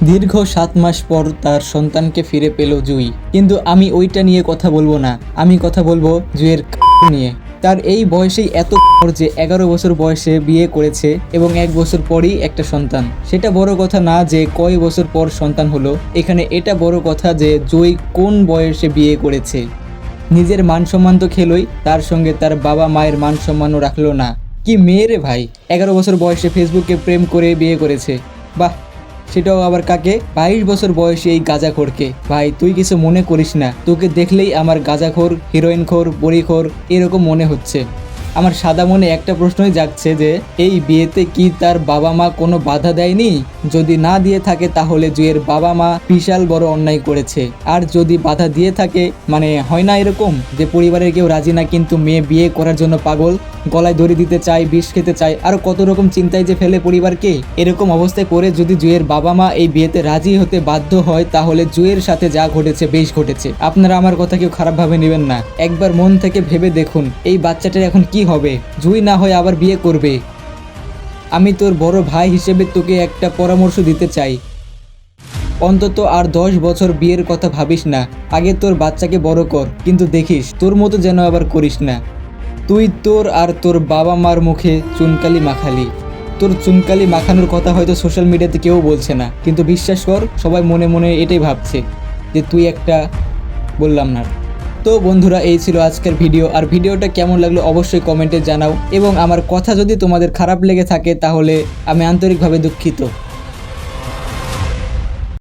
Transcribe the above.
দীর্ঘ ৭ মাস পর তার সন্তানকে ফিরে পেল জুই। কিন্তু আমি ওইটা নিয়ে কথা বলবো না, আমি কথা বলবো জুইয়ের নিয়ে। তার এই বয়সেই এত যে 11 বছর বয়সে বিয়ে করেছে এবং 1 বছর পরই একটা সন্তান। সেটা বড় কথা না যে কয় বছর পর সন্তান হলো, এখানে এটা বড় কথা যে জুই কোন বয়সে বিয়ে করেছে। নিজের মান সম্মান তো খেলোই, তার সঙ্গে তার বাবা মায়ের মান সম্মানও রাখলো না। কি মেয়ে রে ভাই, 11 বছর বয়সে ফেসবুকে প্রেম করে বিয়ে করেছে। বাহ, সেটাও আবার কাকে? 22 বছর বয়সী এই গাঁজাখোরকে। ভাই তুই কিছু মনে করিস না, তোকে দেখলেই আমার গাঁজাখোর, হিরোইনখোর, বড়িখোর এরকম মনে হচ্ছে। আমার সাদা মনে একটা প্রশ্নই জাগছে যে এই বিয়েতে কি তার বাবা মা কোনো বাধা দেয়নি? যদি না দিয়ে থাকে তাহলে জুয়ের বাবা মা বিশাল বড় অন্যায় করেছে। আর যদি বাধা দিয়ে থাকে, মানে হয় না এরকম যে পরিবারের কেউ রাজি না কিন্তু মেয়ে বিয়ে করার জন্য পাগল, গলায় দড়ি দিতে চায়, বিষ খেতে চায়, আরও কত রকম চিন্তায় যে ফেলে পরিবারকে। এরকম অবস্থায় পড়ে যদি জুয়ের বাবা মা এই বিয়েতে রাজি হতে বাধ্য হয় তাহলে জুয়ের সাথে যা ঘটেছে বেশ ঘটেছে। আপনারা আমার কথা কেউ খারাপভাবে নেবেন না, একবার মন থেকে ভেবে দেখুন এই বাচ্চাটার এখন কি হবে। জুই না হয় আবার বিয়ে করবে। আমি তোর বড় ভাই হিসেবে তোকে একটা পরামর্শ দিতে চাই, অন্তত আর 10 বছর বিয়ের কথা ভাবিস না, আগে তোর বাচ্চাকে বড় কর, কিন্তু দেখিস তোর মতো যেন আবার করিস না। তুই তোর আর তোর বাবা মার মুখে চুনকালি মাখালি। তোর চুনকালি মাখানোর কথা হয়তো সোশ্যাল মিডিয়াতে কেউ বলছে না, কিন্তু বিশ্বাস কর সবাই মনে মনে এটাই ভাবছে যে তুই একটা, বললাম না। তো বন্ধুরা, এই ছিল আজকের ভিডিও। আর ভিডিওটা কেমন লাগলো অবশ্যই কমেন্টে জানাও, এবং আমার কথা যদি তোমাদের খারাপ লেগে থাকে তাহলে আমি আন্তরিকভাবে দুঃখিত।